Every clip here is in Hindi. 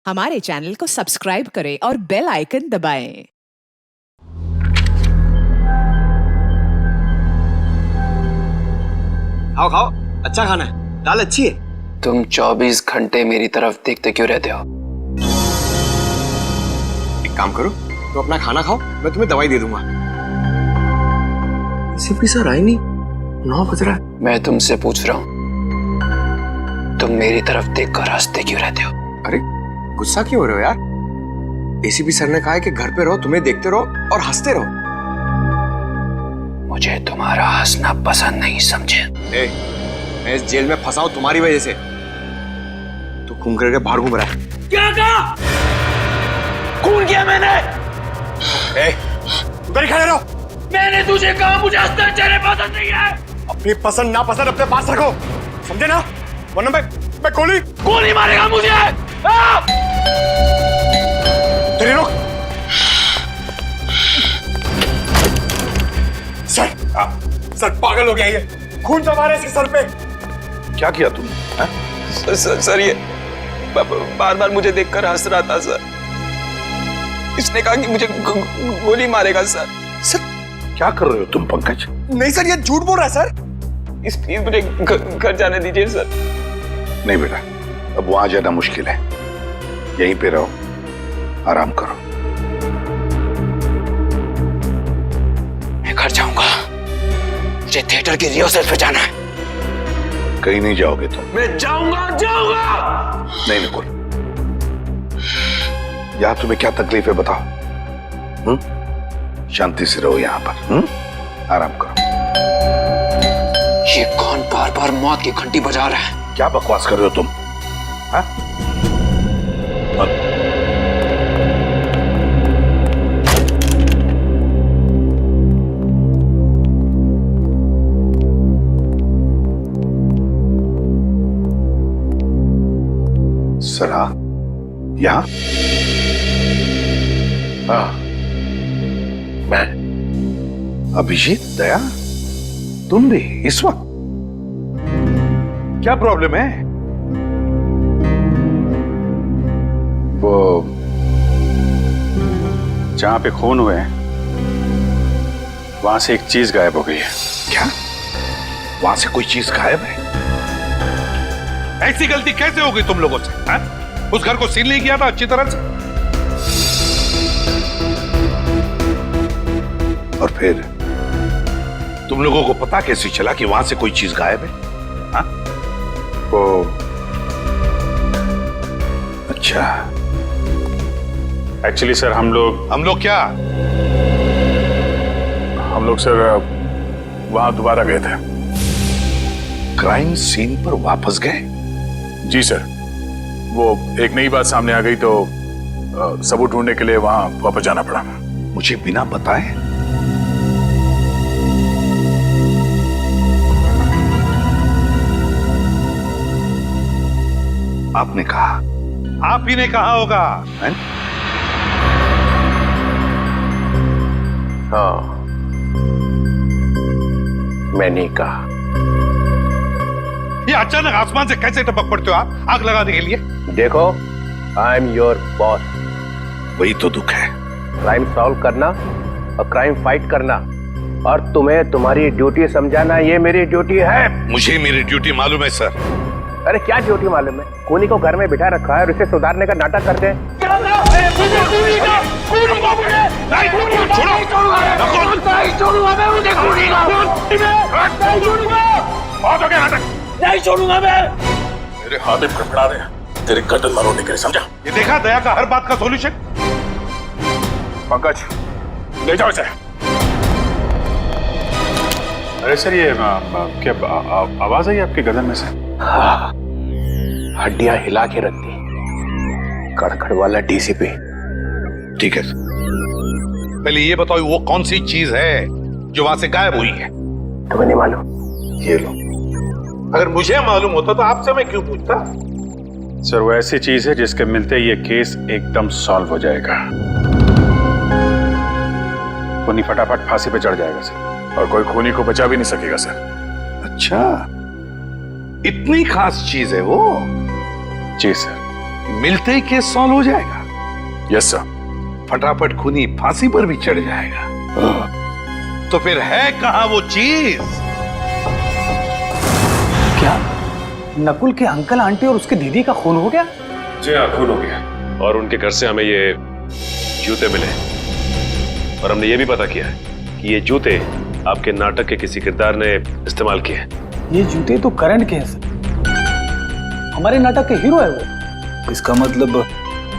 हमारे चैनल को सब्सक्राइब करें और बेल आइकन दबाएं। खाओ खाओ, अच्छा खाना है, दाल अच्छी है। तुम 24 घंटे मेरी तरफ देखते क्यों रहते हो? एक काम करो, तो अपना खाना खाओ, मैं तुम्हें दवाई दे दूंगा। सीपी सर आए नहीं, 9 बज रहा है। मैं तुमसे पूछ रहा हूँ, तुम मेरी तरफ देखकर हंसते क्यों रहते हो? अरे गुस्सा क्यों हो रहे हो यार? एसीपी सर ने कहा है कि घर पे रहो, तुम्हें देखते रहो और हंसते रहो। मुझे तुम्हारा हंसना पसंद नहीं, समझे? मैं इस जेल में फंसा हूं तुम्हारी वजह से। तू घूम करके बाहर घूम रहा है। क्या कहा? खून किया मैंने। उधर ही खड़े रहो। मैंने तुझे कहा मुझे हंसना चेहरे पसंद नहीं है। अपनी पसंद ना पसंद अपने पास रखो, समझे ना? वरना मैं गोली मारेगा मुझे। तेरे लोग सर पागल हो गया ये, खून जमा रहे इसके सर पे। क्या किया तुमने? सर ये बार बार मुझे देखकर हंस रहा था सर। इसने कहा कि मुझे गोली मारेगा सर। सर क्या कर रहे हो तुम पंकज? नहीं सर, ये झूठ बोल रहा है सर। प्लीज मुझे घर जाने दीजिए सर। नहीं बेटा, अब वहां जाना मुश्किल है, यहीं पे रहो, आराम करो। मैं घर जाऊंगा, मुझे थिएटर की रिहर्सल पे जाना है। कहीं नहीं जाओगे तुम। मैं जाऊंगा। नहीं निकुल, यहां तुम्हें क्या तकलीफ है बताओ? शांति से रहो यहाँ पर, आराम करो। ये कौन बार बार मौत की घंटी बजा रहा है? क्या बकवास कर रहे हो तुम? हाँ? सरा, यहाँ? हाँ, मैं अभिजीत, दया, तुम भी इस वक्त? क्या प्रॉब्लम है? वो जहां पे खून हुए हैं वहां से एक चीज गायब हो गई है। क्या? वहां से कोई चीज गायब है? ऐसी गलती कैसे हो गई तुम लोगों से? हा? उस घर को सील नहीं किया था अच्छी तरह से? और फिर तुम लोगों को पता कैसे चला कि वहां से कोई चीज गायब है? हा? वो अच्छा, एक्चुअली सर हम लोग क्या? हम लोग सर वहां दोबारा गए थे। क्राइम सीन पर वापस गए? जी सर, वो एक नई बात सामने आ गई तो सबूत ढूंढने के लिए वहां वापस जाना पड़ा। मुझे बिना बताए? आपने कहा, आप ही ने कहा होगा, है? हाँ, मैंने कहा। ये अचानक आसमान से कैसे टपक पड़ते हो आप आग लगाने के लिए? देखो, आई एम योर बॉस। वही तो दुख है। क्राइम सॉल्व करना और क्राइम फाइट करना, और तुम्हें तुम्हारी ड्यूटी समझाना, ये मेरी ड्यूटी है। मुझे मेरी ड्यूटी मालूम है सर। अरे क्या ड्यूटी मालूम है? खूनी को घर में बिठा रखा है और उसे सुधारने का नाटक करते हैं। नहीं छोड़ूंगा मैं। मेरे हाथ में फड़फड़ा रहे हैं तेरे गर्दन मरोड़ने के लिए, समझा? ये देखा दया का हर बात का सॉल्यूशन? पंकज ले जाओ इसे। अरे सर ये क्या आवाज आई आपके गर्दन में से? हाँ, हड्डियां हिला के रख दी। कड़कड़ वाला डीसीपी। ठीक है, पहले ये बताओ वो कौन सी चीज है जो वहां से गायब हुई है? तुम्हें नहीं मालूम? ये लो। अगर मुझे मालूम होता तो आपसे मैं क्यों पूछता? सर वो ऐसी चीज है जिसके मिलते ये केस एकदम सॉल्व हो जाएगा। खूनी फटाफट फांसी पे चढ़ जाएगा सर, और कोई खूनी को बचा भी नहीं सकेगा सर। अच्छा, इतनी खास चीज है वो? जी सर। मिलते ही केस सॉल्व हो जाएगा। Yes sir. फटाफट खूनी फांसी पर भी चढ़ जाएगा। तो फिर है कहां वो चीज? क्या नकुल के अंकल आंटी और उसके दीदी का खून हो गया? जी हाँ, खून हो गया। और उनके घर से हमें ये जूते मिले और हमने ये भी पता किया है कि ये जूते आपके नाटक के किसी किरदार ने इस्तेमाल किए हैं। ये जूते तो करण के हैं सर, हमारे नाटक के हीरो है वो। इसका मतलब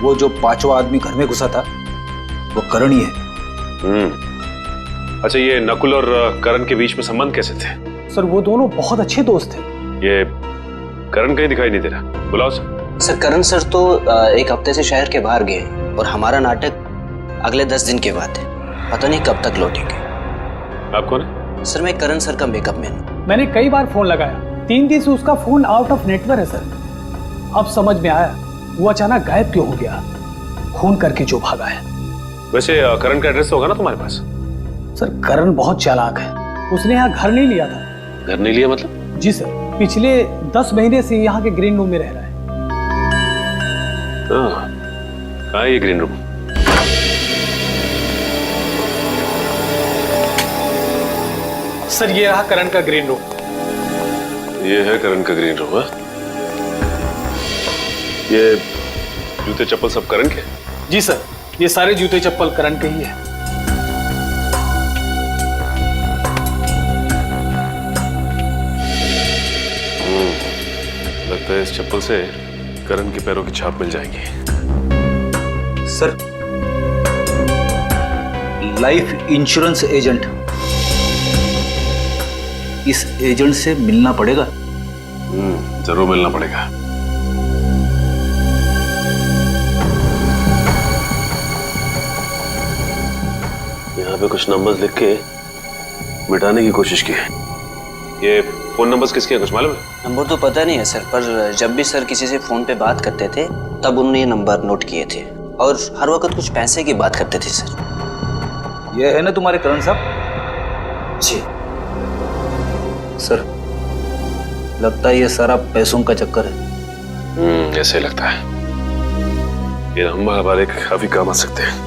वो जो पांचवा आदमी घर में घुसा था वो करण ही है। अच्छा, ये नकुल और करण के बीच में संबंध कैसे थे? सर वो दोनों बहुत अच्छे दोस्त थे। ये करण कहीं दिखाई नहीं दे रहा, बुलाओ सर। सर करण सर तो एक हफ्ते से शहर के बाहर गए और हमारा नाटक अगले 10 दिन के बाद है, पता नहीं कब तक लौटेंगे। आप कौन है? सर मैं करण सर का मेकअप मैन हूँ। मैंने कई बार फोन लगाया, 3 दिन से उसका फोन आउट ऑफ नेटवर्क है सर। अब समझ में आया वो अचानक गायब क्यों हो गया, खून करके जो भागा है। वैसे करण का एड्रेस तो होगा ना तुम्हारे पास? सर करण बहुत चालाक है, उसने यहाँ घर नहीं लिया था। घर नहीं लिया मतलब? जी सर, पिछले 10 महीने से यहाँ के ग्रीन रूम में रह रहा है। कहाँ है ये ग्रीन रूम? सर ये रहा करण का ग्रीन रूम। ये है करण का ग्रीन रूम। ये जूते चप्पल सब करण के? जी सर, ये सारे जूते चप्पल करण के ही है। लगता है इस चप्पल से करण के पैरों की छाप मिल जाएगी। सर लाइफ इंश्योरेंस एजेंट, इस एजेंट से मिलना पड़ेगा। जरूर मिलना पड़ेगा। यहाँ पे कुछ नंबर्स लिख के मिटाने की कोशिश की है। ये फोन नंबर्स किसके हैं, कुछ मालूम है? नंबर तो पता नहीं है सर, पर जब भी सर किसी से फोन पे बात करते थे तब उन्होंने ये नंबर नोट किए थे और हर वक्त कुछ पैसे की बात करते थे सर। ये है ना तुम्हारे करण साहब? जी सर लगता है ये सारा पैसों का चक्कर है। ऐसे लगता है। ये नंबर हमारे काफी काम आ सकते हैं।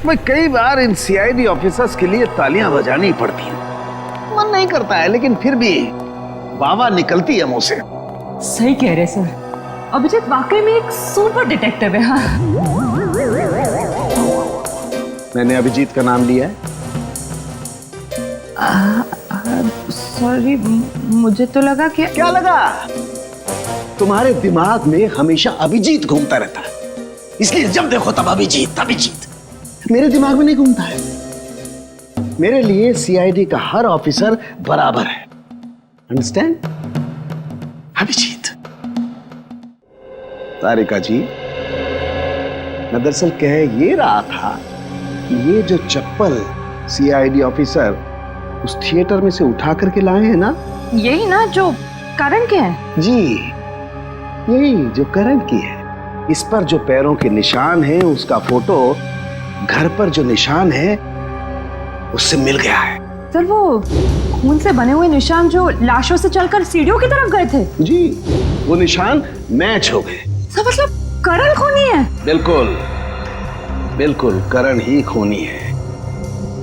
मैं कई बार इन सीआईडी ऑफिसर्स के लिए तालियां बजानी पड़ती हैं। मन नहीं करता है लेकिन फिर भी वाह निकलती है मुंह से। सही कह रहे सर, अभिजीत वाकई में एक सुपर डिटेक्टिव है। हाँ। मैंने अभिजीत का नाम लिया है। सॉरी, मुझे तो लगा कि क्या लगा? तुम्हारे दिमाग में हमेशा अभिजीत घूमता रहता है, इसलिए जब देखो तब अभिजीत अभिजीत। मेरे दिमाग में नहीं घूमता है। मेरे लिए सीआईडी का हर ऑफिसर बराबर है। अंडरस्टैंड? अभिजीत। तारिका जी, मैं दरअसल कह ये रहा था कि ये जो चप्पल सीआईडी ऑफिसर उस थिएटर में से उठा करके लाए हैं ना, यही ना जो करण के हैं? जी यही जो करण की है। इस पर जो पैरों के निशान हैं उसका फोटो घर पर जो निशान है उससे मिल गया है। सर वो खून से बने हुए निशान जो लाशों से चलकर सीढ़ियों की तरफ गए थे? जी वो निशान मैच हो गए। सर मतलब करण खूनी है? बिल्कुल बिल्कुल, करण ही खूनी है।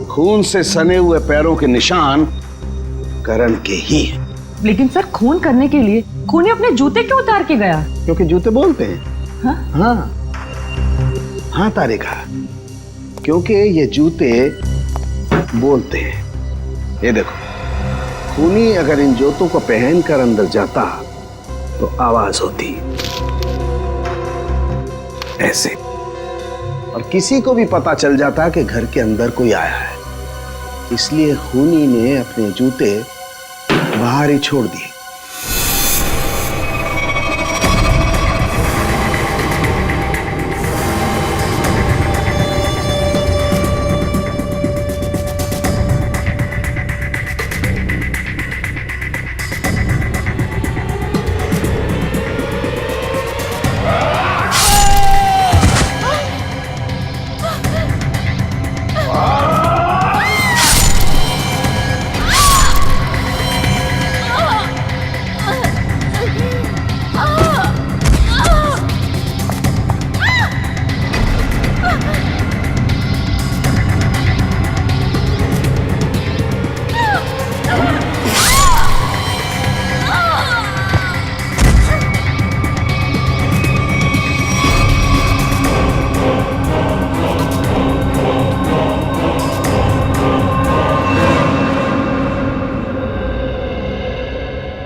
खून से सने हुए पैरों के निशान करण के ही हैं। लेकिन सर खून करने के लिए खूनी अपने जूते क्यों उतार के गया? क्योंकि जूते बोलते हैं। हाँ? हाँ तारिका, क्योंकि ये जूते बोलते हैं। ये देखो, खूनी अगर इन जूतों को पहनकर अंदर जाता तो आवाज होती ऐसे, और किसी को भी पता चल जाता कि घर के अंदर कोई आया है। इसलिए खूनी ने अपने जूते बाहर ही छोड़ दिए।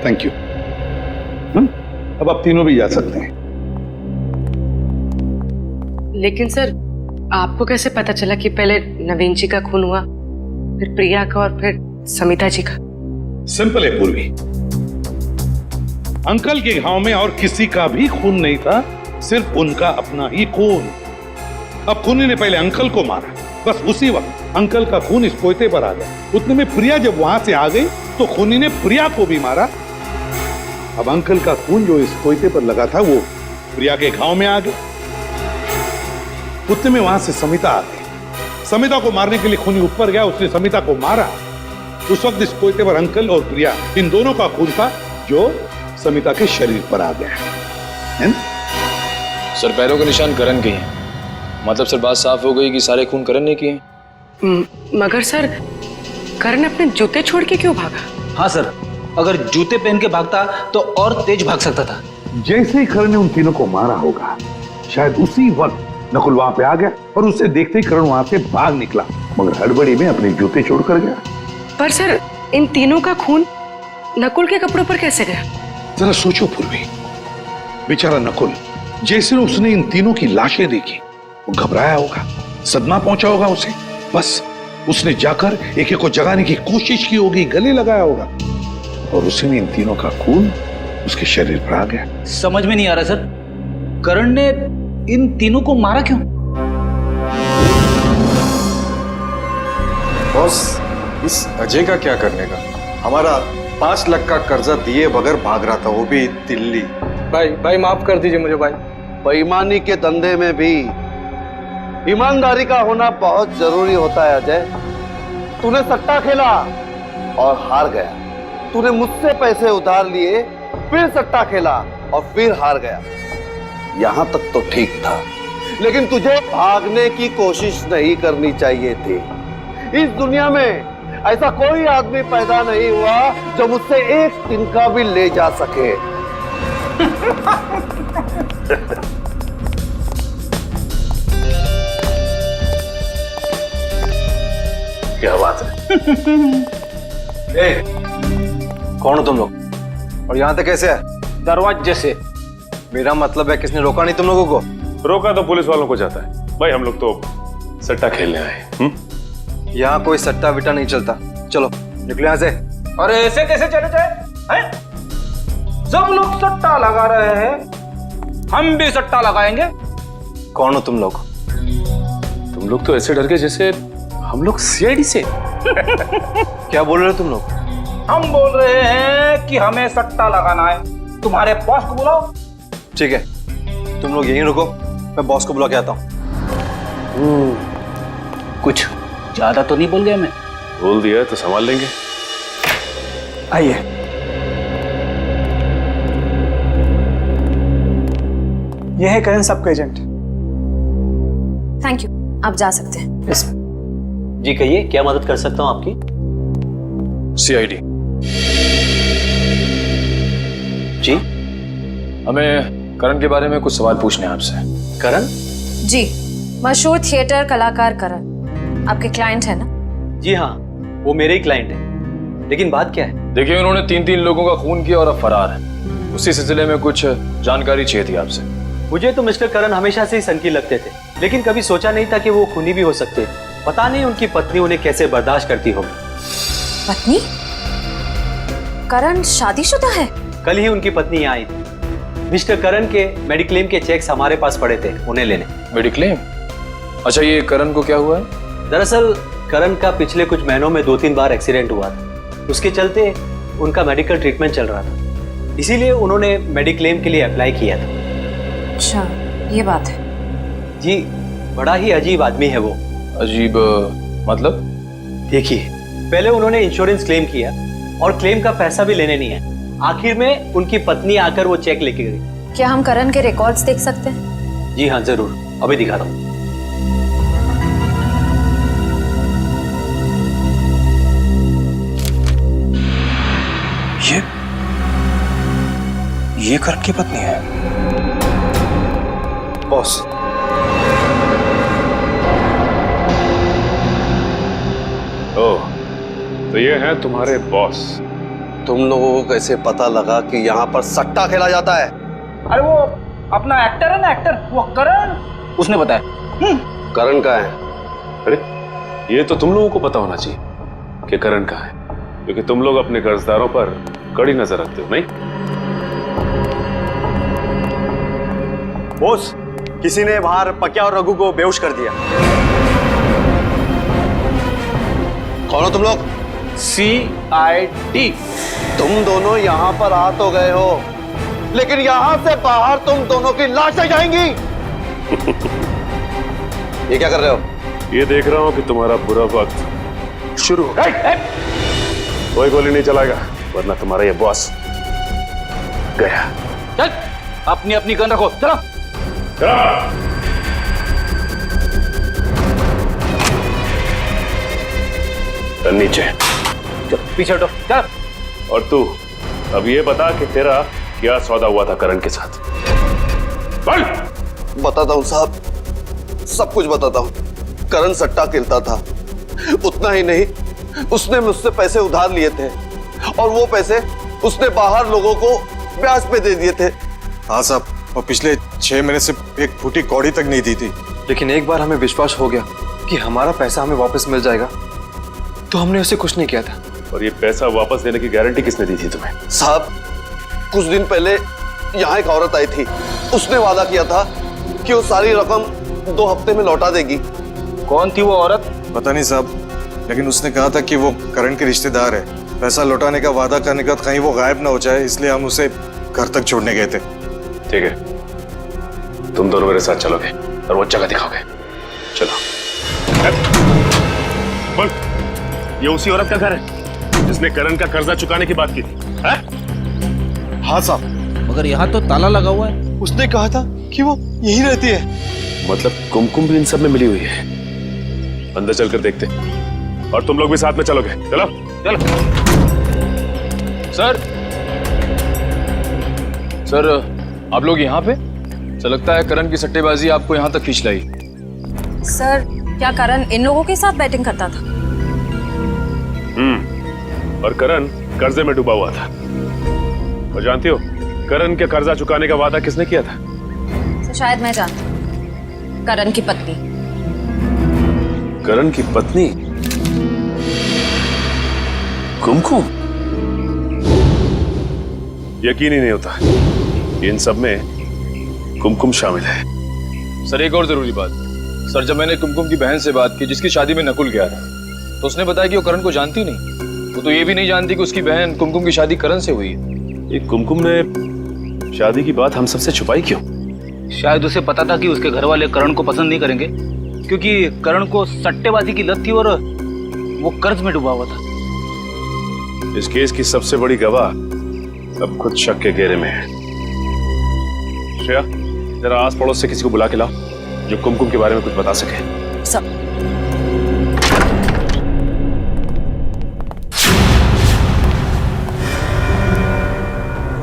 Thank you. अब आप तीनों भी जा सकते हैं। लेकिन सर, आपको कैसे पता चला कि पहले नवीन जी का खून हुआ, फिर प्रिया का और फिर समिता जी का? सिंपल है पूर्वी, अंकल के घाव में और किसी का भी खून नहीं था, सिर्फ उनका अपना ही खून। अब खूनी ने पहले अंकल को मारा, बस उसी वक्त अंकल का खून इस कोयते पर आ गया। उतने में प्रिया जब वहां से आ गई तो खूनी ने प्रिया को भी मारा। अब अंकल का खून जो इस कोयते पर लगा था वो प्रिया के घाव में आ गया। उतने में वहां से समिता आ गई। समिता को मारने के लिए खूनी ऊपर गया, उसने समिता को मारा। उस वक्त इस कोयते पर अंकल और प्रिया, इन दोनों का खून था जो समिता के शरीर पर आ गया है। सर पैरों के निशान करण के हैं, मतलब सर बात साफ हो गई कि सारे खून करण ने किए हैं। मगर सर, करण अपने जूते छोड़ के क्यों भागा? हाँ सर, अगर जूते पहन के भागता तो और तेज भाग सकता था। जैसे ही करण ने उन तीनों को मारा होगा, शायद उसी वक्त नकुल वहां पे आ गया और उसे देखते ही करण वहां से भाग निकला, मगर हड़बड़ी में अपने जूते छोड़कर गया। पर सर, इन तीनों का खून नकुल के कपड़ों पर कैसे गया? जरा सोचो पूर्वी, बेचारा नकुल, जैसे उसने इन तीनों की लाशें देखी वो घबराया होगा, सदमा पहुंचा होगा उसे। बस उसने जाकर एक एक को जगाने की कोशिश की होगी, गले लगाया होगा, और उसी में इन तीनों का खून उसके शरीर पर आ गया। समझ में नहीं आ रहा सर, करण ने इन तीनों को मारा क्यों? बॉस, इस अजय का क्या करने का? हमारा 5 लाख का कर्जा दिए बगैर भाग रहा था, वो भी दिल्ली। भाई माफ कर दीजिए मुझे भाई। बेईमानी के धंधे में भी ईमानदारी का होना बहुत जरूरी होता है अजय। तूने सट्टा खेला और हार गया। तूने मुझसे पैसे उधार लिए, फिर सट्टा खेला और फिर हार गया। यहां तक तो ठीक था, लेकिन तुझे भागने की कोशिश नहीं करनी चाहिए थी। इस दुनिया में ऐसा कोई आदमी पैदा नहीं हुआ जो मुझसे एक तिनका भी ले जा सके। क्या बात है? कौन हो तुम लोग और यहाँ तक कैसे है? दरवाजे से। मेरा मतलब है किसने रोका नहीं तुम लोगों को? रोका तो पुलिस वालों को जाता है भाई, हम लोग तो सट्टा खेलने आए। यहाँ कोई सट्टा विट्टा नहीं चलता, चलो निकलो यहाँ से। अरे ऐसे कैसे चले जाए हैं? सब लोग सट्टा लगा रहे हैं, हम भी सट्टा लगाएंगे। कौन हो तुम लोग? तुम लोग तो ऐसे डर गए जैसे हम लोग सीआईडी से। क्या बोल रहे हो तुम लोग? हम बोल रहे हैं कि हमें सट्टा लगाना है, तुम्हारे बॉस को बुलाओ। ठीक है, तुम लोग यहीं रुको, मैं बॉस को बुला के आता हूँ। कुछ ज्यादा तो नहीं बोल गया मैं? बोल दिया तो संभाल लेंगे। आइए। यह है करण सबका एजेंट। थैंक यू, आप जा सकते हैं। जी कहिए, क्या मदद कर सकता हूँ आपकी? सीआईडी जी, हमें करण के बारे में कुछ सवाल पूछने हैं आपसे। करण? जी, मशहूर थिएटर कलाकार करण आपके क्लाइंट है ना? जी हाँ, वो मेरे ही क्लाइंट है। लेकिन बात क्या है? देखिए, उन्होंने 3 लोगों का खून किया और अब फरार है। उसी सिलसिले में कुछ जानकारी चाहिए थी आपसे। मुझे तो मिस्टर करण हमेशा से ही सनकी लगते थे, लेकिन कभी सोचा नहीं था कि वो खूनी भी हो सकते हैं। पता नहीं उनकी पत्नी उन्हें कैसे बर्दाश्त करती होगी। पत्नी? करण शादीशुदा है? कल ही उनकी पत्नी यहाँ आई थी। मिस्टर करण के मेडिक्लेम के चेक्स हमारे पास पड़े थे, उन्हें लेने। मेडिक्लेम? अच्छा, ये करण को क्या हुआ है? दरअसल करण का पिछले कुछ महीनों में 2-3 बार एक्सीडेंट हुआ था। उसके चलते उनका मेडिकल ट्रीटमेंट चल रहा था, इसीलिए उन्होंने मेडिक्लेम के लिए अप्लाई किया था। अच्छा, ये बात है। जी, बड़ा ही अजीब आदमी है वो। अजीब मतलब? देखिए, पहले उन्होंने इंश्योरेंस क्लेम किया और क्लेम का पैसा भी लेने नहीं है। आखिर में उनकी पत्नी आकर वो चेक लेके गई। क्या हम करण के रिकॉर्ड्स देख सकते हैं? जी हाँ, जरूर, अभी दिखाता हूँ। ये करण की पत्नी है? बॉस, ओह, तो ये हैं तुम्हारे बॉस। तुम लोगों को कैसे पता लगा कि यहाँ पर सट्टा खेला जाता है? अरे वो अपना एक्टर है ना, एक्टर, वो करण, उसने बताया। करण का है? अरे ये तो तुम लोगों को पता होना चाहिए कि करण कहाँ है, क्योंकि तुम लोग अपने कर्जदारों पर कड़ी नजर रखते हो, नहीं? बॉस, किसी ने बाहर पक्या और रघु को बेहोश कर दिया। कौन हो तुम लोग? CID। तुम दोनों यहाँ पर आ तो गए हो, लेकिन यहाँ से बाहर तुम दोनों की लाशें जाएंगी। ये क्या कर रहे हो? ये देख रहा हूं कि तुम्हारा बुरा वक्त शुरू हो गया। कोई गोली नहीं चलाएगा, वरना तुम्हारा ये बॉस गया। चल, अपनी अपनी गन रखो, चलो। नीचे चल, पीछे हटो, चल। और तू अब ये बता कि तेरा क्या सौदा हुआ था करण के साथ? बोल। बताता हूँ साहब, सब कुछ बताता हूँ। करण सट्टा खेलता था, उतना ही नहीं, उसने मुझसे पैसे उधार लिए थे और वो पैसे उसने बाहर लोगों को ब्याज पे दे दिए थे। हाँ साहब, और पिछले 6 महीने से एक फूटी कौड़ी तक नहीं दी थी। लेकिन एक बार हमें विश्वास हो गया कि हमारा पैसा हमें वापस मिल जाएगा, तो हमने उसे कुछ नहीं किया था। और ये पैसा वापस देने की गारंटी किसने दी थी तुम्हें? साहब, कुछ दिन पहले यहाँ एक औरत आई थी, उसने वादा किया था कि वो सारी रकम 2 हफ्ते में लौटा देगी। कौन थी वो औरत? पता नहीं साहब, लेकिन उसने कहा था कि वो करण के रिश्तेदार है। पैसा लौटाने का वादा करने के बाद कहीं वो गायब ना हो जाए, इसलिए हम उसे घर तक छोड़ने गए थे। ठीक है, तुम दोनों मेरे साथ चलोगे और वो जगह दिखाओगे। चलो। बोल, ये उसी औरत का घर है जिसने करण का कर्जा चुकाने की बात की थी? हाँ साहब, मगर यहाँ तो ताला लगा हुआ है। उसने कहा था कि वो यहीं रहती है। मतलब कुमकुम भी इन सब में मिली हुई है। अंदर चलकर देखते, और तुम लोग भी साथ में चलोगे। चलो चलो। सर, आप लोग यहाँ पे? ऐसा लगता है करण की सट्टेबाजी आपको यहाँ तक खींच लाई। सर, क्या करण इन लोगों के साथ बैटिंग करता था? और करण कर्जे में डूबा हुआ था। और जानती हो करण के कर्जा चुकाने का वादा किसने किया था? तो शायद मैं जानती हूँ, करण की पत्नी। करण की पत्नी कुमकुम? यकीन ही नहीं होता इन सब में कुमकुम शामिल है। सर, एक और जरूरी बात। सर, जब मैंने कुमकुम की बहन से बात की जिसकी शादी में नकुल गया था, तो उसने बताया कि वो करण को जानती नहीं। वो तो ये भी नहीं जानती कि उसकी बहन कुमकुम की शादी करण से हुई है। ये कुमकुम ने शादी की बात हम सबसे छुपाई क्यों? शायद उसे पता था कि उसके घर वाले करण को पसंद नहीं करेंगे, क्योंकि करण को सट्टेबाजी की लत थी और वो कर्ज में डूबा हुआ था। इस केस की सबसे बड़ी गवाह अब खुद शक के घेरे में है। श्रेया, जरा आस पड़ोस से किसी को बुला के लाओ जो कुमकुम के बारे में कुछ बता सके। सब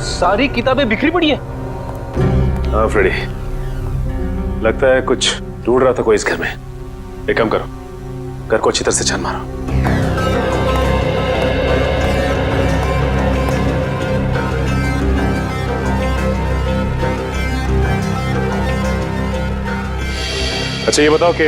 सारी किताबें बिखरी पड़ी है। हाँ फ्रेडी, लगता है कुछ ढूंढ रहा था कोई इस घर में। एक काम करो, घर को अच्छी तरह से छान मारो। अच्छा ये बताओ कि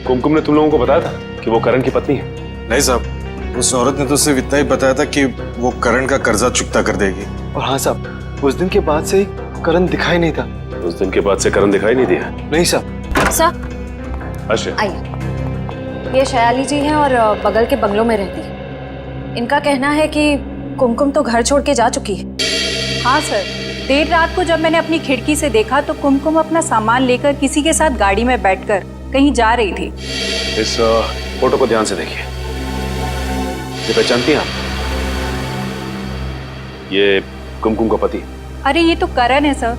कुमकुम ने तुम लोगों को बताया था कि वो करण की पत्नी है? नहीं साहब, उस औरत ने तो सिर्फ इतना ही बताया था कि वो करण का कर्जा चुकता कर देगी। और हाँ साहब, उस दिन के बाद से करण दिखाई नहीं था। उस दिन के बाद से करण दिखाई नहीं दिया? नहीं साहब। सर, अच्छा, आइए। ये शयाली जी हैं और बगल के बंगलों में रहती है। इनका कहना है कि कुमकुम तो घर छोड़ के जा चुकी है। हाँ सर, देर रात को जब मैंने अपनी खिड़की से देखा तो कुमकुम अपना सामान लेकर किसी के साथ गाड़ी में बैठकर कहीं जा रही थी। इस फोटो को ध्यान से देखिए। ये पहचानती हैं आप? ये कुमकुम का पति। अरे ये तो करण है सर,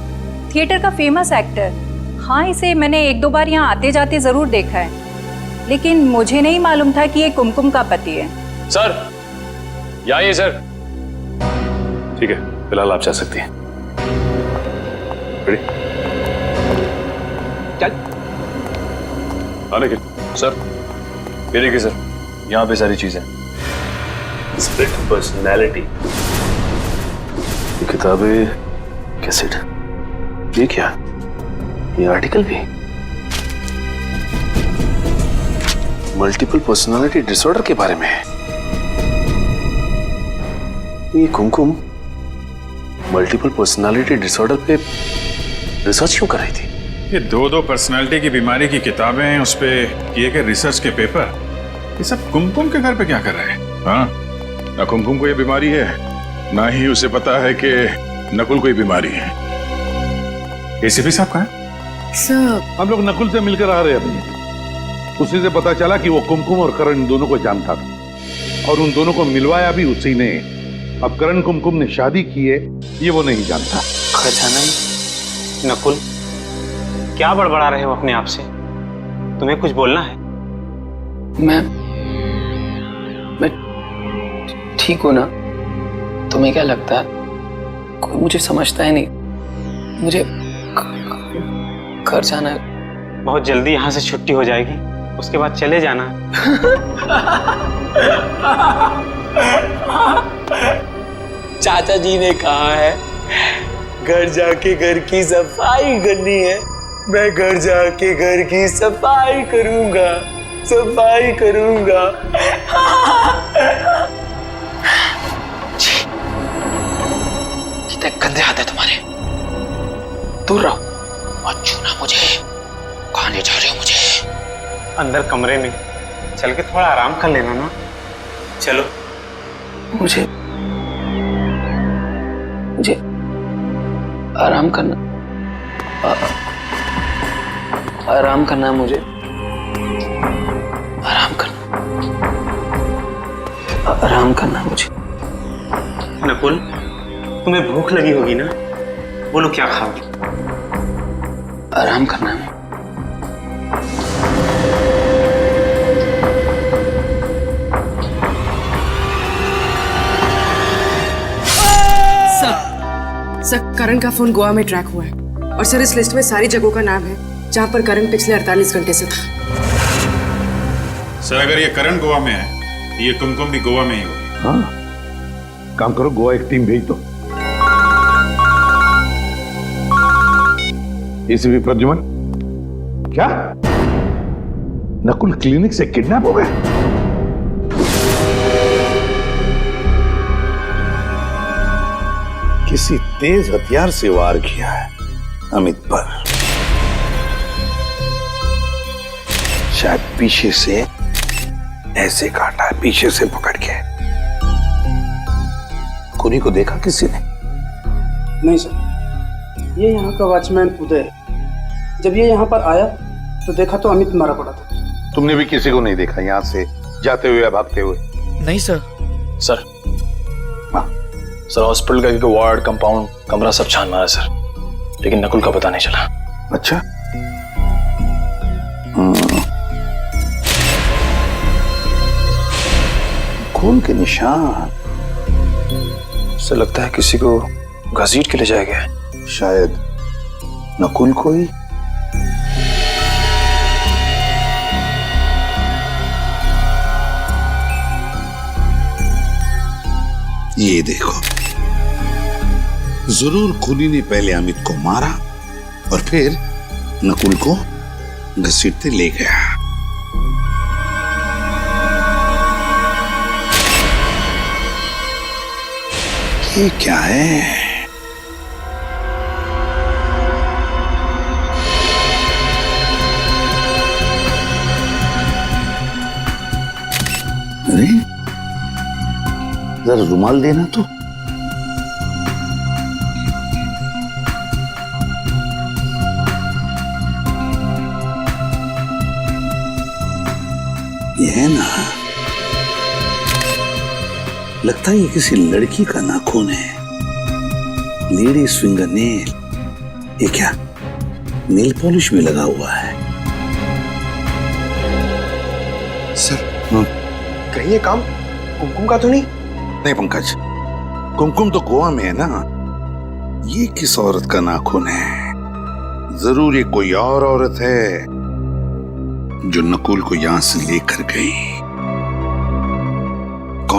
थिएटर का फेमस एक्टर। हाँ, इसे मैंने 1-2 बार यहाँ आते जाते जरूर देखा है, लेकिन मुझे नहीं मालूम था कि ये कुमकुम का पति है। सर, यहाँ आइए सर। ठीक है, फिलहाल आप जा सकती हैं। रेडी? चल। आने के सर, ये देखिए सर, यहाँ पे सारी चीजें। स्प्लिट पर्सनैलिटी, किताबें, कैसेट, ये क्या? ये आर्टिकल भी? मल्टीपल पर्सनालिटी डिसऑर्डर के बारे में है। ये कुमकुम मल्टीपल पर्सनालिटी डिसऑर्डर पे रिसर्च क्यों कर रही थी? ये दो पर्सनालिटी की बीमारी की किताबें, उस पे किए गए रिसर्च के पेपर, ये सब कुमकुम के घर पे क्या कर रहे हैं? हाँ, ना कुमकुम को ये बीमारी है, ना ही उसे पता है कि नकुल को ये बीमारी है। एसीपी साहब कहाँ हैं? सर, हम लोग नकुल से मिलकर आ रहे हैं अभी। उसी से पता चला कि वो कुमकुम और करण दोनों को जानता था और उन दोनों को मिलवाया भी उसी ने। अब करण कुमकुम ने शादी की है ये वो नहीं जानता। खजानम, नकुल, क्या बड़बड़ा रहे हो अपने आप से? तुम्हें कुछ बोलना है? मैं ठीक हूं ना? तुम्हें क्या लगता है कोई मुझे समझता है नहीं? मुझे घर जाना है। बहुत जल्दी यहाँ से छुट्टी हो जाएगी, उसके बाद चले जाना। चाचा जी ने कहा है घर जाके घर की सफाई करनी है। मैं घर जाके घर की सफाई करूंगा, सफाई करूंगा। कितने गंदे हाथ है तुम्हारे, दूर रहो, मत छूना मुझे। खाने जा रहे हो मुझे? अंदर कमरे में चल के थोड़ा आराम कर लेना ना। चलो। मुझे आराम करना, आराम करना है मुझे, आराम करना, आराम करना मुझे। नकुल, तुम्हें भूख लगी होगी ना? बोलो क्या खाओगे? आराम करना है। सर, करण का फोन गोवा में ट्रैक हुआ है और सर इस लिस्ट में सारी जगहों का नाम है जहां पर करण पिछले 48 घंटे से था। सर, अगर ये करण गोवा में है, ये कुमकुम भी गोवा में ही होगी। हाँ, काम करो, गोवा एक टीम भेज दो। एसीपी प्रद्युमन, क्या नकुल क्लिनिक से किडनैप हो गए? किसी तेज हथियार से वार किया है अमित पर। शायद पीछे से ऐसे काटा है, पीछे से पकड़ के। कुनी को देखा किसी ने? नहीं सर, ये यहाँ का वॉचमैन उदय है। जब ये यहाँ पर आया तो देखा तो अमित मारा पड़ा था। तुमने भी किसी को नहीं देखा यहाँ से जाते हुए या भागते हुए? नहीं सर। सर, सर हॉस्पिटल का एक वार्ड, कंपाउंड, कमरा सब छान मारा सर, लेकिन नकुल का पता नहीं चला। अच्छा, खून के निशान। सर लगता है किसी को घसीट के ले जाया गया। शायद नकुल को ही। ये देखो, जरूर खूनी ने पहले अमित को मारा और फिर नकुल को घसीटते ले गया। ये क्या है? अरे जरा रुमाल देना तो। ये है ना, लगता है ये किसी लड़की का नाखून है। Lady swinger nail. ये क्या नेल पॉलिश में लगा हुआ है? सर, कहीं ये काम कुमकुम का तो नहीं? नहीं पंकज, कुमकुम तो गोवा में है ना। ये किस औरत का नाखून है? जरूर ये कोई और औरत है जो नकुल को यहां से लेकर गई।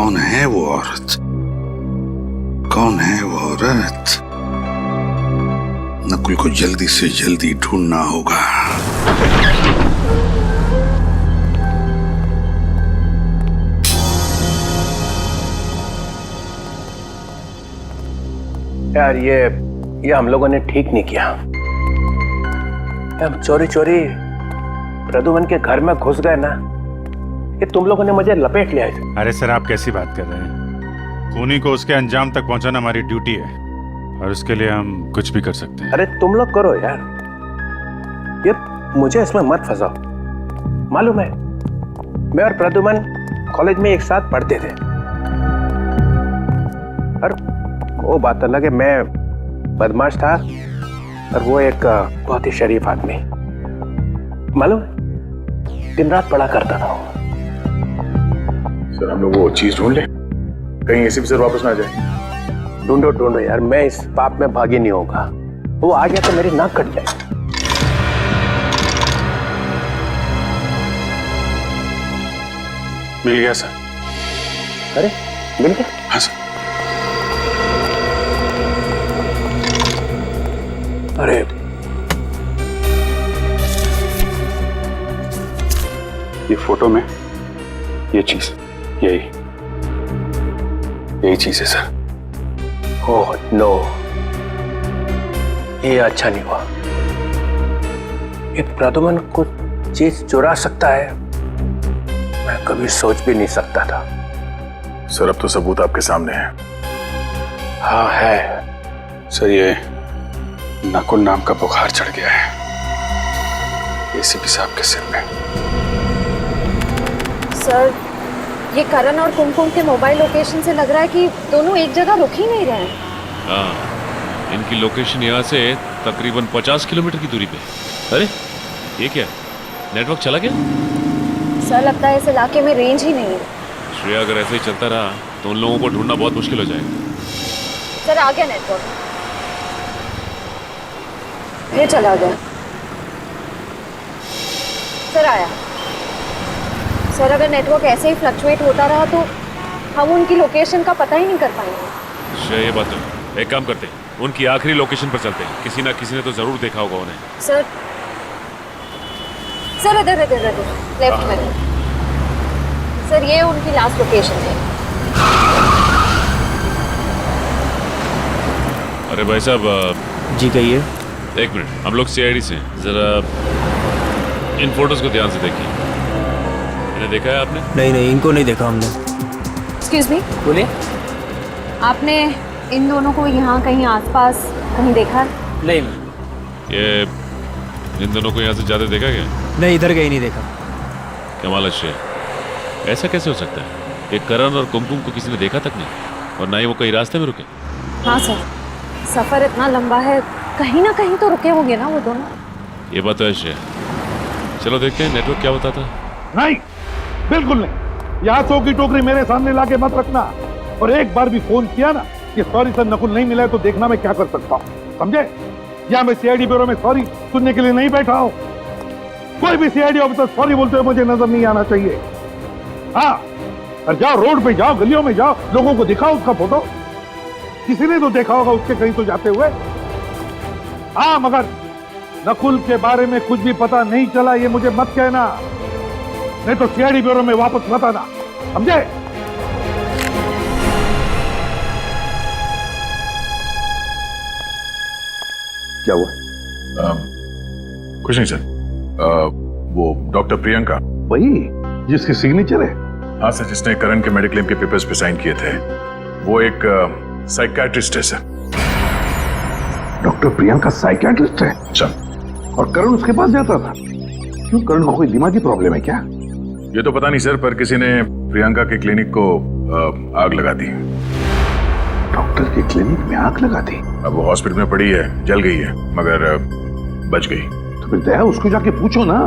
कौन है वो औरत? कौन है वो औरत? नकुल को जल्दी से जल्दी ढूंढना होगा। यार ये हम लोगों ने ठीक नहीं किया। हम चोरी चोरी प्रदुमन के घर में घुस गए ना, ये तुम लोगों ने मुझे लपेट लिया है। अरे सर, आप कैसी बात कर रहे हैं? खूनी को उसके अंजाम तक पहुंचाना हमारी ड्यूटी है और उसके लिए हम कुछ भी कर सकते हैं। अरे तुम लोग करो यार, ये मुझे इसमें मत फंसाओ। मालूम है, मैं और प्रदुमन कॉलेज में एक साथ पढ़ते थे, और वो बात अलग है, मैं बदमाश था और वो एक बहुत ही शरीफ आदमी। मालूम है, दिन रात पढ़ा करता था। सर, हम लोग वो चीज ढूंढ ले, कहीं ऐसे भी सर वापस ना आ जाए। ढूंढो ढूंढो यार, मैं इस पाप में भागी नहीं होगा। वो आ गया तो मेरी नाक कट जाए। मिल गया सर। अरे मिल गया? हाँ सर। अरे ये फोटो में ये चीज, यही चीज है सर। ओह नो, ये अच्छा नहीं हुआ। ये प्रदुमन कुछ चीज चुरा सकता है, मैं कभी सोच भी नहीं सकता था। सर, अब तो सबूत आपके सामने है। हाँ है सर, ये नकुल नाम का बुखार चढ़ गया है एसीपी साहब के सिर में। सर, ये करण और कुमकुम के मोबाइल लोकेशन से लग रहा है कि दोनों एक जगह रुक ही नहीं रहे हैं। हाँ, इनकी लोकेशन यहाँ से तकरीबन 50 किलोमीटर की दूरी पे। अरे ये क्या, नेटवर्क चला गया? सर, लगता है इस इलाके में रेंज ही नहीं है। श्रेया, अगर ऐसे ही चलता रहा तो उन लोगों को ढूंढना बहुत मुश्किल हो जाएगा। सर, आ गया नेटवर्क, ये चला गया। सर आया। सर, अगर नेटवर्क ऐसे ही फ्लक्चुएट होता रहा तो हम उनकी लोकेशन का पता ही नहीं कर पाएंगे। श्रेया, ये बात है, एक काम करते हैं, उनकी आखिरी लोकेशन पर चलते हैं। किसी ना किसी ने तो जरूर देखा होगा उन्हें। सर, सर इधर इधर इधर लेफ्ट में। सर, ये उनकी लास्ट लोकेशन है। अरे भाई साहब। जी कहिए। एक मिनट, हम लोग सीआईडी से हैं, जरा इन फोटोज को ध्यान से देखिए। इन्हें देखा है आपने? नहीं नहीं, इनको नहीं देखा हमने। एक्सक्यूज मी, बोलिए। आपने इन दोनों को यहाँ कहीं आसपास कहीं देखा? नहीं। ये इन दोनों को यहाँ से ज्यादा देखा क्या? नहीं, इधर कहीं नहीं देखा। कमाल है श्रेया, ऐसा कैसे हो सकता है? एक करण और कुमकुम को किसी ने देखा तक नहीं, और ना ही वो कहीं रास्ते में रुके। हाँ सर, सफर इतना लंबा है, कहीं ना कहीं तो रुके होंगे ना वो दोनों। ये बात है श्रेया। चलो देखते हैं नेटवर्क क्या बताता है। नहीं, बिल्कुल नहीं। यहाँ 100 की टोकरी मेरे सामने लाके मत रखना। और एक बार भी फोन किया ना कि सॉरी सर नकुल नहीं मिला है, तो देखना मैं क्या कर सकता हूँ, समझे? या मैं सीआईडी ब्यूरो में सॉरी सुनने के लिए नहीं बैठा हूँ। कोई भी सीआईडी ऑफिसर सॉरी बोलते हुए मुझे नजर नहीं आना चाहिए। हाँ, और जाओ रोड पे जाओ, गलियों में जाओ, लोगों को दिखाओ उसका फोटो। किसी ने तो देखा होगा उसके कहीं तो जाते हुए। हाँ, मगर नकुल के बारे में कुछ भी पता नहीं चला ये मुझे मत कहना, नहीं तो सीआईडी ब्यूरो में वापस मत आना, समझे? क्या हुआ? कुछ नहीं सर। वो डॉक्टर प्रियंका, वही जिसकी सिग्नेचर है? हाँ सर, जिसने करण के मेडिक्लेम के पेपर्स पे साइन किए थे। वो एक साइकियाट्रिस्ट है सर। डॉक्टर प्रियंका साइकियाट्रिस्ट है? अच्छा। और करण उसके पास जाता था? क्यों, करण को कोई दिमागी प्रॉब्लम है क्या? ये तो पता नहीं सर, पर किसी ने प्रियंका के क्लिनिक को आग लगा दी। डॉक्टर के क्लिनिक में आग लगा दी? अब वो हॉस्पिटल में पड़ी है, जल गई है, मगर बच गई। तो फिर दया उसको जाके पूछो ना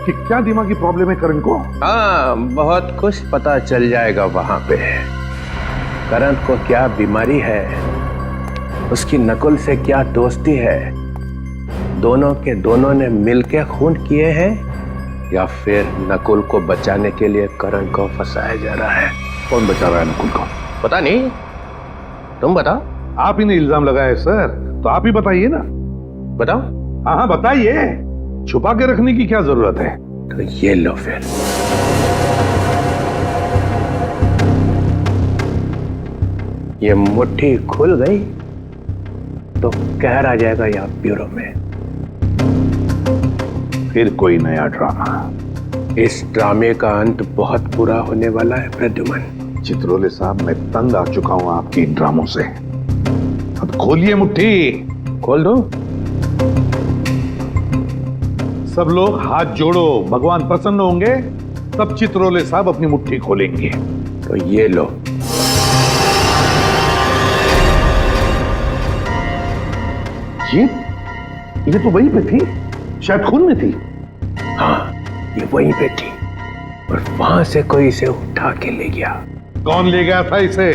कि क्या दिमागी प्रॉब्लम है करण को। हाँ, बहुत कुछ पता चल जाएगा वहां पे। करण को क्या बीमारी है, उसकी नकुल से क्या दोस्ती है, दोनों के दोनों ने मिलकर खून किए हैं, या फिर नकुल को बचाने के लिए करण को फंसाया जा रहा है। कौन बचा रहा है नकुल को? पता नहीं, तुम बताओ। आप ही ने इल्जाम लगाया सर, तो आप ही बताइए ना। बताओ। हाँ हाँ बताइए, छुपा के रखने की क्या जरूरत है? तो ये लो फिर। ये मुट्ठी खुल गई तो कहर आ जाएगा यहाँ ब्यूरो में। फिर कोई नया ड्रामा। इस ड्रामे का अंत बहुत बुरा होने वाला है प्रद्युमन। चित्रोले साहब, मैं तंग आ चुका हूं आपके इन ड्रामों से। अब खोलिए मुट्ठी। खोल दो। सब लोग हाथ जोड़ो, भगवान प्रसन्न होंगे तब चित्रोले साहब अपनी मुट्ठी खोलेंगे। तो ये लो। ये तो वहीं पे थी, शायद खून में थी। हाँ, ये वहीं पे थी और वहां से कोई इसे उठा के ले गया। कौन ले गया था इसे?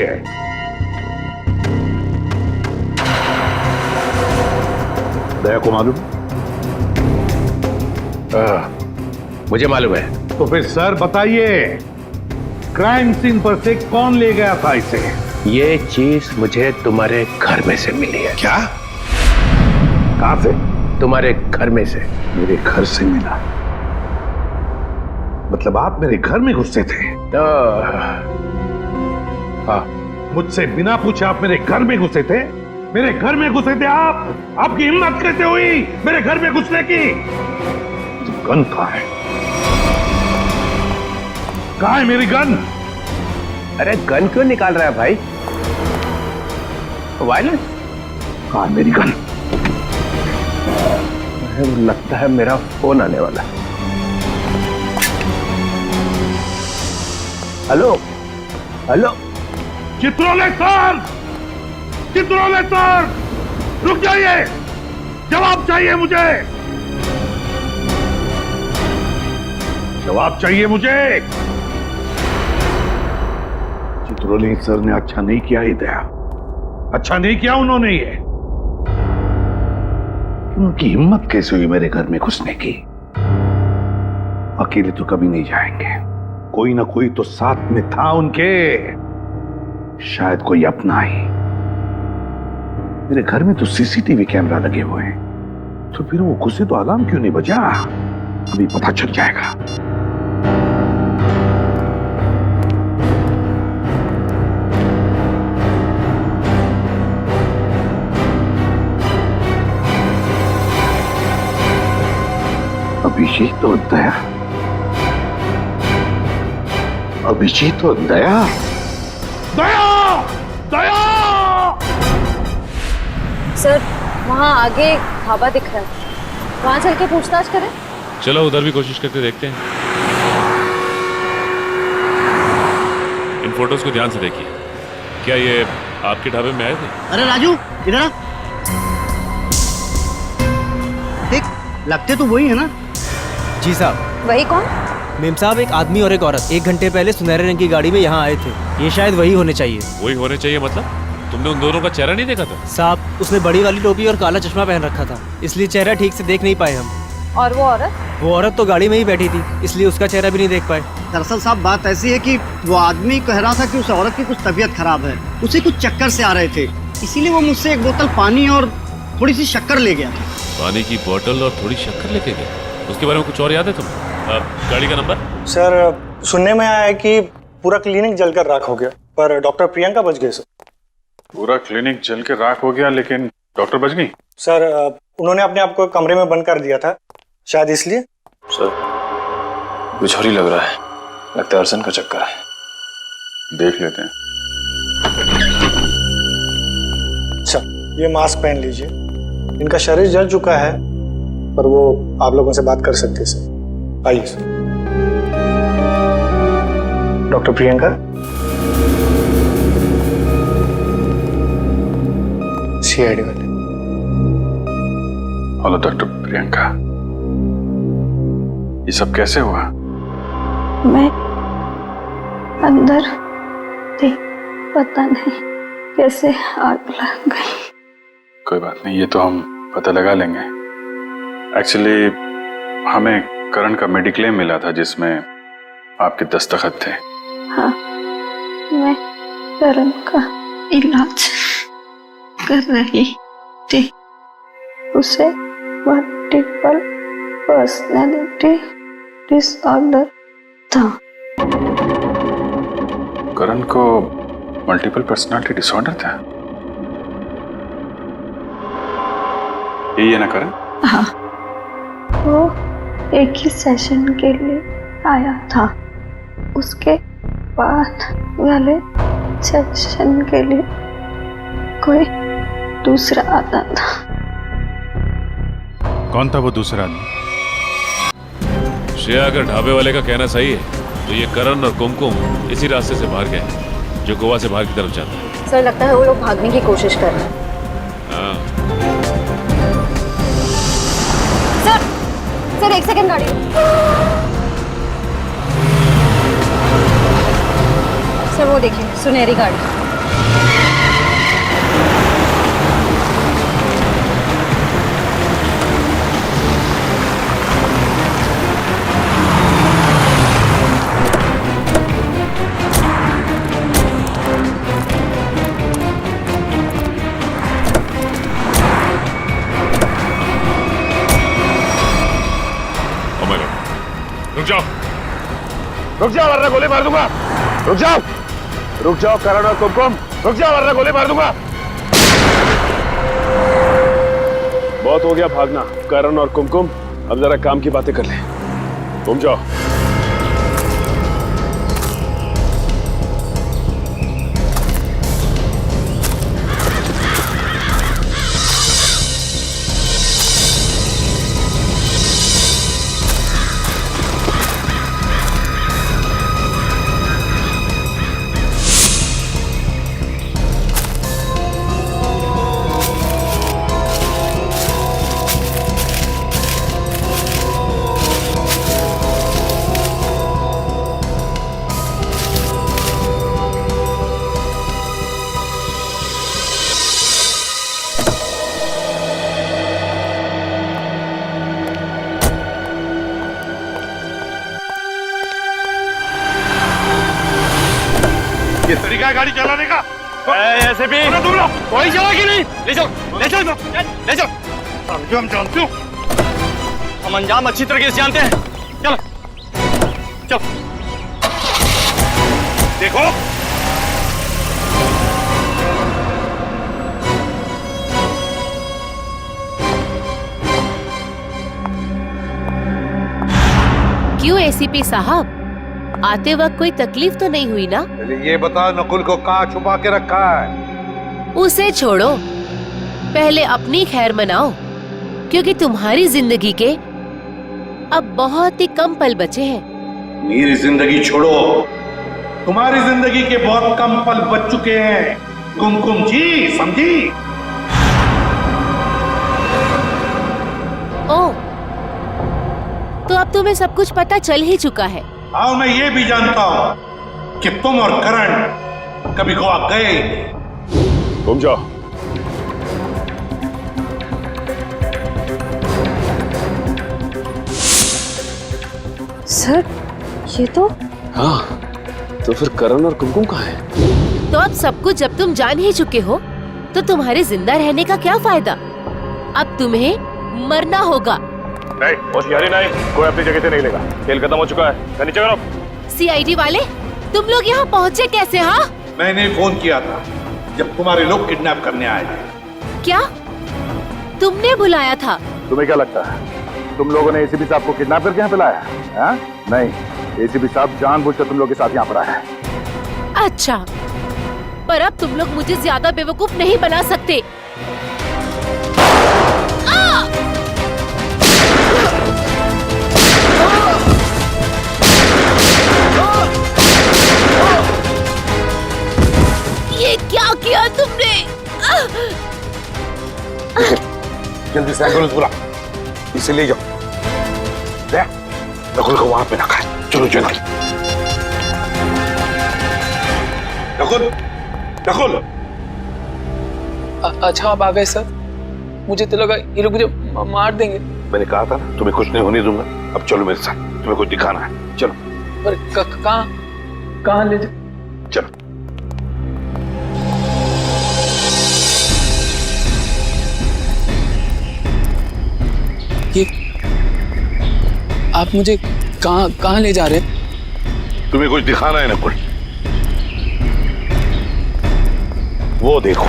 दया को मालूम? मुझे मालूम है। तो फिर सर बताइए, क्राइम सीन पर से कौन ले गया था इसे? ये चीज मुझे तुम्हारे घर में से मिली है। क्या? कहां से? तुम्हारे घर में से। मेरे घर से मिला? मतलब आप मेरे घर में घुसे थे? हाँ। मुझसे बिना पूछे आप मेरे घर में घुसे थे? मेरे घर में घुसे थे आप? आपकी हिम्मत कैसे हुई मेरे घर में घुसने की? गन कहाँ है? कहाँ है मेरी गन? अरे गन क्यों निकाल रहा है भाई? वायलेंस? कहाँ है मेरी गन? लगता है मेरा फोन आने वाला है। Hello hello. Chitrole sir, Chitrole sir, रुक जाइए, जवाब चाहिए मुझे, जवाब चाहिए मुझे। चित्रोले सर ने अच्छा नहीं किया ही दया, अच्छा नहीं किया उन्होंने। ये उनकी हिम्मत कैसे हुई मेरे घर में घुसने की? अकेले तो कभी नहीं जाएंगे, कोई ना कोई तो साथ में था उनके, शायद कोई अपना ही। मेरे घर में तो सीसीटीवी कैमरा लगे हुए हैं, तो फिर वो घुसे तो अलार्म क्यों नहीं बजा? अभी पता चल जाएगा। अभिजीत और दया, अभिजीत और दया, दया, दया। सर, वहाँ आगे ढाबा दिख रहा है, वहाँ चल के पूछताछ करें? चलो उधर भी कोशिश करके देखते हैं। इन फोटोज को ध्यान से देखिए। क्या ये आपके ढाबे में आए थे? अरे राजू, इधर आ। देख, लगते तो वही है ना? जी साहब। वही कौन? मेम साहब, एक आदमी और एक औरत 1 घंटे पहले सुनहरे रंग की गाड़ी में यहाँ आए थे। ये शायद वही होने चाहिए। वही होने चाहिए मतलब? तुमने उन दोनों का चेहरा नहीं देखा था? साहब, उसने बड़ी वाली टोपी और काला चश्मा पहन रखा था, इसलिए चेहरा ठीक से देख नहीं पाए हम। और वो औरत? वो औरत तो गाड़ी में ही बैठी थी, इसलिए उसका चेहरा भी नहीं देख पाए। दरअसल साहब बात ऐसी है कि वो आदमी कह रहा था कि उस औरत की कुछ तबीयत खराब है, उसे कुछ चक्कर से आ रहे थे, इसीलिए वो मुझसे 1 बोतल पानी और थोड़ी सी शक्कर ले गया था। पानी की बोतल और थोड़ी शक्कर लेके गए? उसके बारे में कुछ और याद है तुम्हें? गाड़ी का नंबर? सर, सुनने में आया है कि पूरा क्लिनिक जलकर राख हो गया, पर डॉक्टर प्रियंका बच गए। सर, पूरा क्लिनिक जल के राख हो गया लेकिन डॉक्टर बच गई? सर, उन्होंने अपने आप को कमरे में बंद कर दिया था, शायद इसलिए। सर, कुछ और ही लग रहा है, लगता है अर्सन का चक्कर है। देख लेते हैं। अच्छा, ये मास्क पहन लीजिए, इनका शरीर जल चुका है पर वो आप लोगों से बात कर सकते हैं। सर, आइए। सर, डॉक्टर प्रियंका, सीआईडी वाले। हेलो डॉक्टर प्रियंका, ये सब कैसे हुआ? मैं अंदर थी, पता नहीं कैसे आग लग गई। कोई बात नहीं, ये तो हम पता लगा लेंगे। एक्चुअली हमें करण का मेडिक्लेम मिला था जिसमें आपके दस्तखत थे। हाँ, मैं करण का इलाज कर रही थी। उसे मल्टीपल पर्सनैलिटी डिसऑर्डर था। करण को मल्टीपल पर्सनालिटी डिसऑर्डर था? यही है ना करण? हाँ, वो एक ही सेशन के लिए आया था। उसके बाद वाले सेशन के लिए कोई दूसरा आता था। कौन था वो दूसरा आदमी? श्रेया, अगर ढाबे वाले का कहना सही है तो ये करण और कुमकुम इसी रास्ते से बाहर गए जो गोवा से बाहर की तरफ जाता है। सर लगता है वो लोग भागने की कोशिश कर रहे हैं। हाँ। सर 1 सेकंड गाड़ी। सर वो देखिए सुनहरी गाड़ी। रुक जाओ वरना गोली मार दूंगा। रुक जाओ करण और कुमकुम, रुक जाओ वरना गोली मार दूंगा। बहुत हो गया भागना। करण और कुमकुम, अब जरा काम की बातें कर ले। घूम जाओ। ये तरीका है गाड़ी चलाने का? ऐसे भी तुम लोग कोई चलाएगी नहीं। ले जाओ हम जानते हो, हम अंजाम अच्छी तरीके से जानते हैं। चलो चलो देखो क्यों एसीपी साहब, आते वक्त कोई तकलीफ तो नहीं हुई ना? ये बता, नकुल को कहाँ छुपा के रखा है? उसे छोड़ो, पहले अपनी खैर मनाओ, क्योंकि तुम्हारी जिंदगी के अब बहुत ही कम पल बचे हैं। मेरी जिंदगी छोड़ो, तुम्हारी जिंदगी के बहुत कम पल बच चुके हैं कुमकुम जी, समझी? ओ, तो अब तुम्हें सब कुछ पता चल ही चुका है। हाँ, मैं ये भी जानता हूँ कि तुम और करण कभी गोवा गए ही नहीं। घूम जाओ। सर ये तो हाँ, तो फिर करण और कुमकुम कहाँ हैं? तो अब सब कुछ जब तुम जान ही चुके हो, तो तुम्हारे जिंदा रहने का क्या फायदा? अब तुम्हें मरना होगा। नहीं, होशियारी नहीं, कोई अपनी जगह से नहीं लेगा। खेल खत्म हो चुका है, नीचे करो। सीआईडी वाले, तुम लोग यहाँ पहुँचे कैसे? हाँ, मैंने फोन किया था जब तुम्हारे लोग किडनैप करने आए थे। क्या तुमने बुलाया था? तुम्हें क्या लगता है तुम लोगों ने एसीपी साहब को किडनैप करके यहाँ पे लाया है? नहीं, एसीपी साहब जानबूझकर तुम लोग के साथ यहाँ पर आया है। अच्छा, पर अब तुम लोग मुझे ज्यादा बेवकूफ नहीं बना सकते। ये क्या किया तुमने? जल्दी से एम्बुलेंस बुला, इसे ले जाओ। नकुल को वहां पे रखा है, चलो जल्दी। नकुल, नकुल। अच्छा आप आ गए सर, मुझे तो लगा ये लोग मुझे मार देंगे। मैंने कहा था ना तुम्हें कुछ नहीं होने दूंगा। अब चलो मेरे साथ, तुम्हें कुछ दिखाना है, चलो। पर कहाँ ले जाओ? चलो। ये आप मुझे कहाँ ले जा रहे हैं? तुम्हें कुछ दिखाना है नकुल? वो देखो।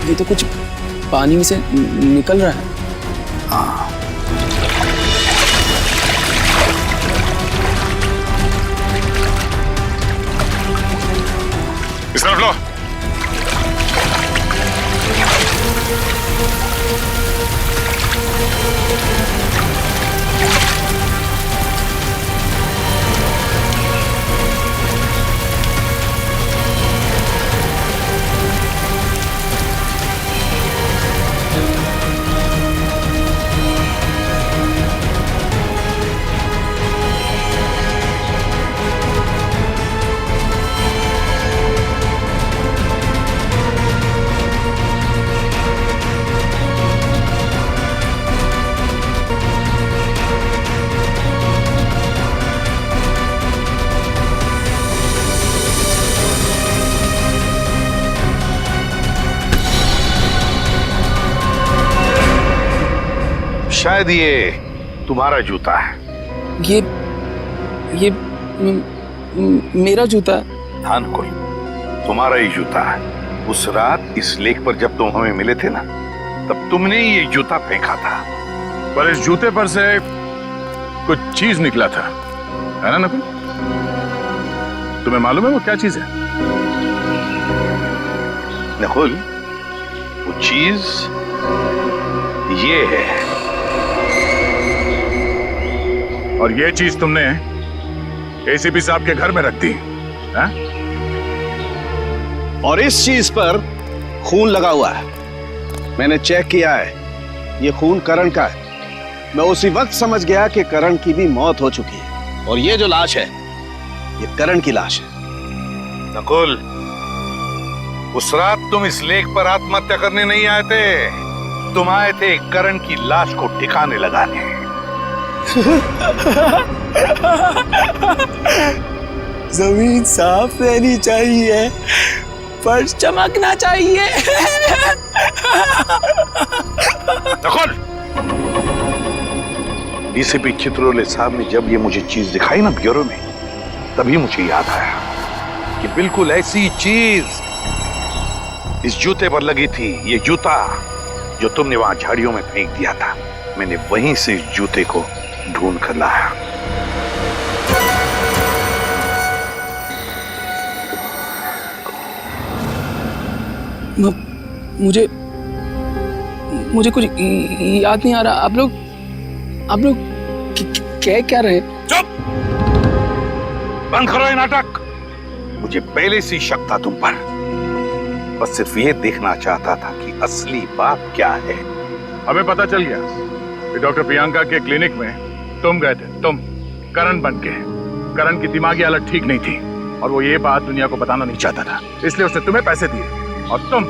ये तो कुछ पानी में से निकल रहा है। हाँ। इस तरफ लो। शायद ये तुम्हारा जूता है। ये मेरा जूता? हाँ नकुल, तुम्हारा ही जूता है। उस रात इस लेक पर जब तुम हमें मिले थे ना, तब तुमने ये जूता फेंका था। पर इस जूते पर से कुछ चीज निकला था, है ना नकुल? तुम्हें मालूम है वो क्या चीज है? नकुल, वो चीज ये है। और ये चीज तुमने एसीपी साहब के घर में रख दी, है? और इस चीज पर खून लगा हुआ है। मैंने चेक किया है, ये खून करण का है। मैं उसी वक्त समझ गया कि करण की भी मौत हो चुकी है। और ये जो लाश है, ये करण की लाश है। नकुल, उस रात तुम इस लेक पर आत्महत्या करने नहीं आए थे, तुम आए थे करण की लाश को ठिकाने लगाने। जमीन साफ रहनी चाहिए, फर्श चमकना चाहिए। नकुल, डीसीपी चित्रोले साहब ने जब ये मुझे चीज दिखाई ना ब्यूरो में, तभी मुझे याद आया कि बिल्कुल ऐसी चीज इस जूते पर लगी थी। ये जूता जो तुमने वहां झाड़ियों में फेंक दिया था, मैंने वहीं से इस जूते को ढूंढ कर लाया। मुझे कुछ याद नहीं आ रहा। आप लोग क्या रहे? चुप! बंद करो ये नाटक। मुझे पहले से शक था तुम पर। बस सिर्फ ये देखना चाहता था कि असली बात क्या है। हमें पता चल गया कि डॉक्टर प्रियंका के क्लिनिक में तुम गए थे, तुम करण बन के। करण की दिमागी हालत ठीक नहीं थी और वो ये बात दुनिया को बताना नहीं चाहता था, इसलिए उसने तुम्हें पैसे दिए और तुम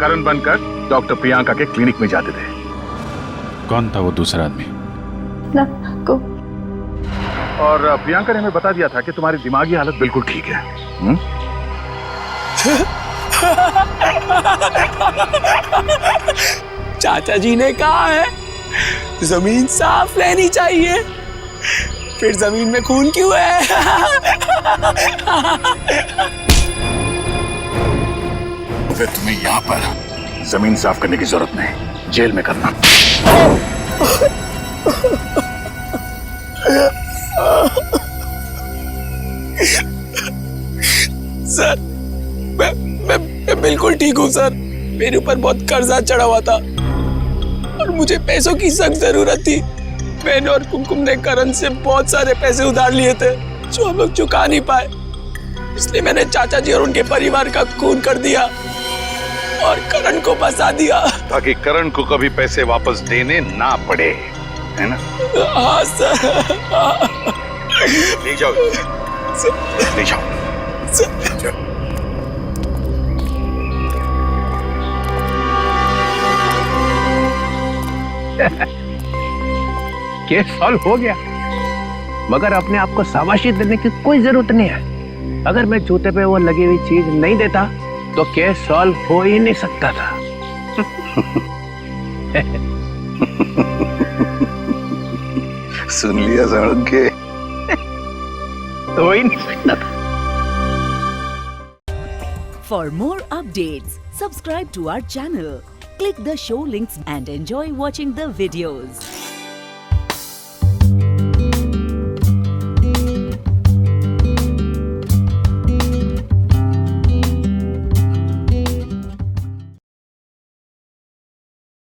करण बनकर डॉक्टर प्रियंका के क्लिनिक में जाते थे। कौन था वो दूसरा आदमी? और प्रियंका ने हमें बता दिया था कि तुम्हारी दिमागी हालत बिल्कुल ठीक है। चाचा जी ने कहा है जमीन साफ रहनी चाहिए, फिर जमीन में खून क्यों है? फिर तुम्हें यहाँ पर जमीन साफ करने की जरूरत नहीं, जेल में करना। सर, मैं बिल्कुल ठीक हूँ सर। मेरे ऊपर बहुत कर्जा चढ़ा हुआ था और मुझे पैसों की सख्त जरूरत थी। मैंने और कुमकुम ने करण से बहुत सारे पैसे उधार लिए थे जो हम लोग चुका नहीं पाए, इसलिए मैंने चाचा जी और उनके परिवार का खून कर दिया और करण को फंसा दिया ताकि करण को कभी पैसे वापस देने ना पड़े, है ना? हाँ सर। ले जाओ, ले जाओ। केस सॉल्व हो गया, मगर अपने आप को शाबाशी देने की कोई जरूरत नहीं है। अगर मैं जूते पे वो लगी हुई चीज नहीं देता तो केस सॉल्व हो ही नहीं सकता था। सुन लिया सड़क के तो ही नहीं सकता था। For more updates, subscribe to our channel, click the show links and enjoy watching the videos.